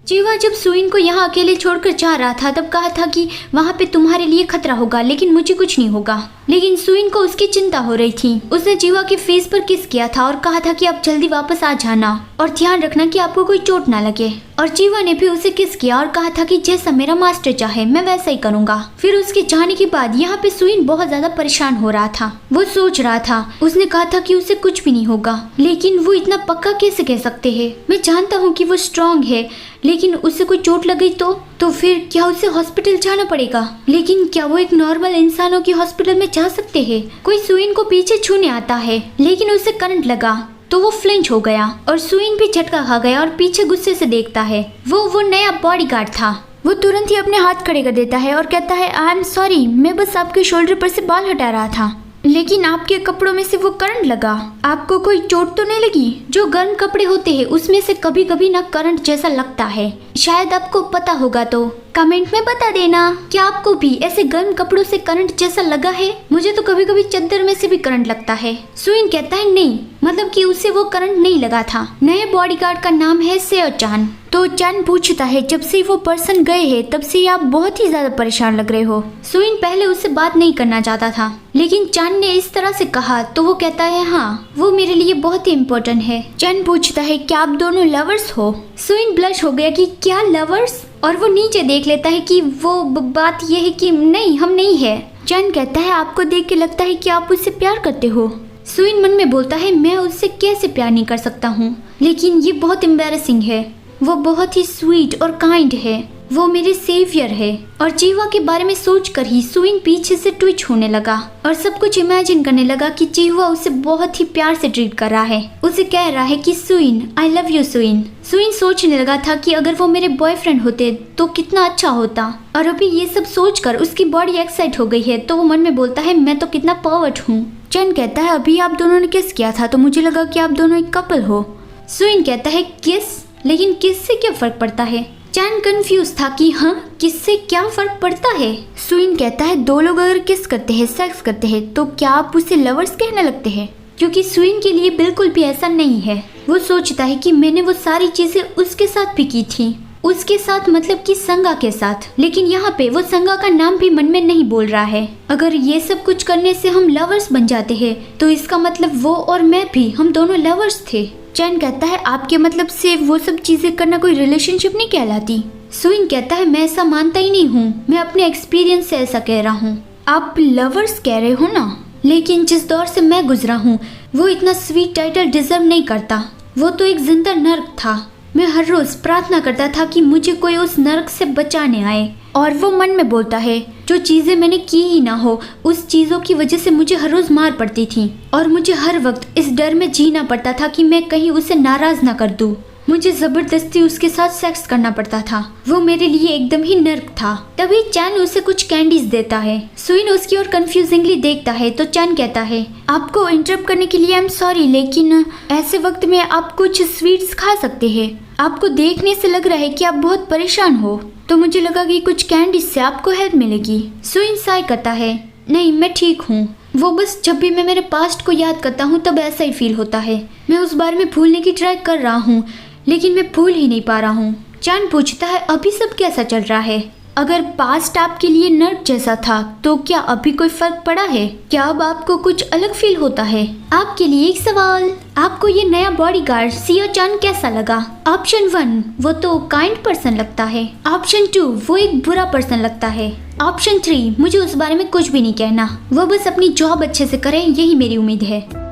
जीवा जब सुइन को यहाँ अकेले छोड़कर जा रहा था तब कहा था कि वहाँ पे तुम्हारे लिए खतरा होगा लेकिन मुझे कुछ नहीं होगा। लेकिन सुइन को उसकी चिंता हो रही थी। उसने जीवा के फेस पर किस किया था और कहा था कि आप जल्दी वापस आ जाना और ध्यान रखना कि आपको कोई चोट ना लगे। और जीवा ने भी उसे किस किया और कहा था कि जैसा मेरा मास्टर चाहे मैं वैसा ही करूँगा। फिर उसके जाने के बाद यहाँ पे सुइन बहुत ज्यादा परेशान हो रहा था। वो सोच रहा था, उसने कहा था कि उसे कुछ भी नहीं होगा, लेकिन वो इतना पक्का कैसे कह सकते हैं। मैं जानता हूँ कि वो स्ट्रांग है, लेकिन उसे कोई चोट लग गई तो फिर क्या उसे हॉस्पिटल जाना पड़ेगा। लेकिन क्या वो एक नॉर्मल इंसानों की हॉस्पिटल में जा सकते हैं। कोई सुइन को पीछे छूने आता है लेकिन उसे करंट लगा तो वो फ्लिंच हो गया और सुइन भी झटका खा गया और पीछे गुस्से से देखता है। वो नया बॉडीगार्ड था। वो तुरंत ही अपने हाथ खड़े कर देता है और कहता है आई एम सॉरी, मैं बस आपके शोल्डर पर से बाल हटा रहा था, लेकिन आपके कपड़ों में से वो करंट लगा। आपको कोई चोट तो नहीं लगी? जो गर्म कपड़े होते हैं उसमें से कभी कभी ना करंट जैसा लगता है, शायद आपको पता होगा तो कमेंट में बता देना। क्या आपको भी ऐसे गर्म कपड़ों से करंट जैसा लगा है? मुझे तो कभी कभी चादर में से भी करंट लगता है। सुइन कहता है नहीं, मतलब कि उसे वो करंट नहीं लगा था। नए बॉडीगार्ड का नाम है सेओ चान। तो चान पूछता है जब से वो पर्सन गए हैं तब से आप बहुत ही ज्यादा परेशान लग रहे हो। सुइन पहले उससे बात नहीं करना चाहता था, लेकिन चान ने इस तरह से कहा तो वो कहता है हाँ, वो मेरे लिए बहुत ही इम्पोर्टेंट है। चान पूछता है क्या आप दोनों लवर्स हो? सुइन ब्लश हो गया कि क्या लवर्स, और वो नीचे देख लेता है कि वो बात यह है कि नहीं, हम नहीं है। चान कहता है आपको देख के लगता है कि आप उससे प्यार करते हो। सुइन मन में बोलता है मैं उससे कैसे प्यार नहीं कर सकता हूँ, लेकिन ये बहुत एम्बैरेसिंग है। वो बहुत ही स्वीट और काइंड है, वो मेरे सेवियर है। और जीवा के बारे में सोचकर ही सुइन पीछे से ट्विच होने लगा और सब कुछ इमेजिन करने लगा कि जीवा उसे बहुत ही प्यार से ट्रीट कर रहा है, उसे कह रहा है कि सुइन आई लव यू सुइन। सुइन सोचने लगा था कि अगर वो मेरे बॉयफ्रेंड होते तो कितना अच्छा होता, और अभी ये सब सोचकर उसकी बॉडी एक्साइट हो गई है तो वो मन में बोलता है मैं तो कितना पर्वर्ट हूँ। चैन कहता है अभी आप दोनों ने किस किया था तो मुझे लगा कि आप दोनों एक कपल हो। सुइन कहता है किस, लेकिन किस से क्या फर्क पड़ता है? चैन कंफ्यूज था कि हाँ, किससे क्या फर्क पड़ता है। सुइन कहता है दो लोग अगर किस करते हैं, सेक्स करते हैं, तो क्या आप उसे लवर्स कहने लगते हैं? क्योंकि सुइन के लिए बिल्कुल भी ऐसा नहीं है। वो सोचता है कि मैंने वो सारी चीजें उसके साथ भी की थी, उसके साथ मतलब कि संगा के साथ, लेकिन यहाँ पे वो संगा का नाम भी मन में नहीं बोल रहा है। अगर ये सब कुछ करने से हम लवर्स बन जाते हैं तो इसका मतलब वो और मैं भी, हम दोनों लवर्स थे। चैन कहता है आपके मतलब से वो सब चीजें करना कोई रिलेशनशिप नहीं कहलाती। सुइन कहता है मैं ऐसा मानता ही नहीं हूँ, मैं अपने एक्सपीरियंस से ऐसा कह रहा हूँ। आप लवर्स कह रहे हो ना, लेकिन जिस दौर से मैं गुजरा हूँ वो इतना स्वीट टाइटल डिजर्व नहीं करता। वो तो एक जिंदा नर्क था। मैं हर रोज प्रार्थना करता था कि मुझे कोई उस नर्क से बचाने आए। और वो मन में बोलता है जो चीजें मैंने की ही ना हो, उस चीजों की वजह से मुझे हर रोज मार पड़ती थी और मुझे हर वक्त इस डर में जीना पड़ता था कि मैं कहीं उसे नाराज ना कर दूं। मुझे जबरदस्ती उसके साथ सेक्स करना पड़ता था। वो मेरे लिए एकदम ही नर्क था। तभी चैन उसे कुछ कैंडीज देता है। सुइन उसकी ओर कंफ्यूजिंगली देखता है तो चैन कहता है आपको इंटरप्ट करने के लिए आई एम सॉरी, लेकिन ऐसे वक्त में आप कुछ स्वीट्स खा सकते हैं। आपको देखने से लग रहा है कि आप बहुत परेशान हो, तो मुझे लगा कि कुछ कैंडीज से आपको हेल्प मिलेगी। सुइन साय करता है नहीं, मैं ठीक हूँ। वो बस जब भी मैं मेरे पास्ट को याद करता हूँ तब ऐसा ही फील होता है। मैं उस बारे में भूलने की ट्राई कर रहा हूँ, लेकिन मैं भूल ही नहीं पा रहा हूँ। चैन पूछता है अभी सब कैसा चल रहा है? अगर पास्ट आपके लिए नर्क जैसा था तो क्या अभी कोई फर्क पड़ा है? क्या अब आपको कुछ अलग फील होता है? आपके लिए एक सवाल, आपको ये नया बॉडीगार्ड सेओ चान कैसा लगा? ऑप्शन 1 वो तो काइंड पर्सन लगता है। ऑप्शन 2 वो एक बुरा पर्सन लगता है। ऑप्शन 3 मुझे उस बारे में कुछ भी नहीं कहना, वो बस अपनी जॉब अच्छे से करे, यही मेरी उम्मीद है।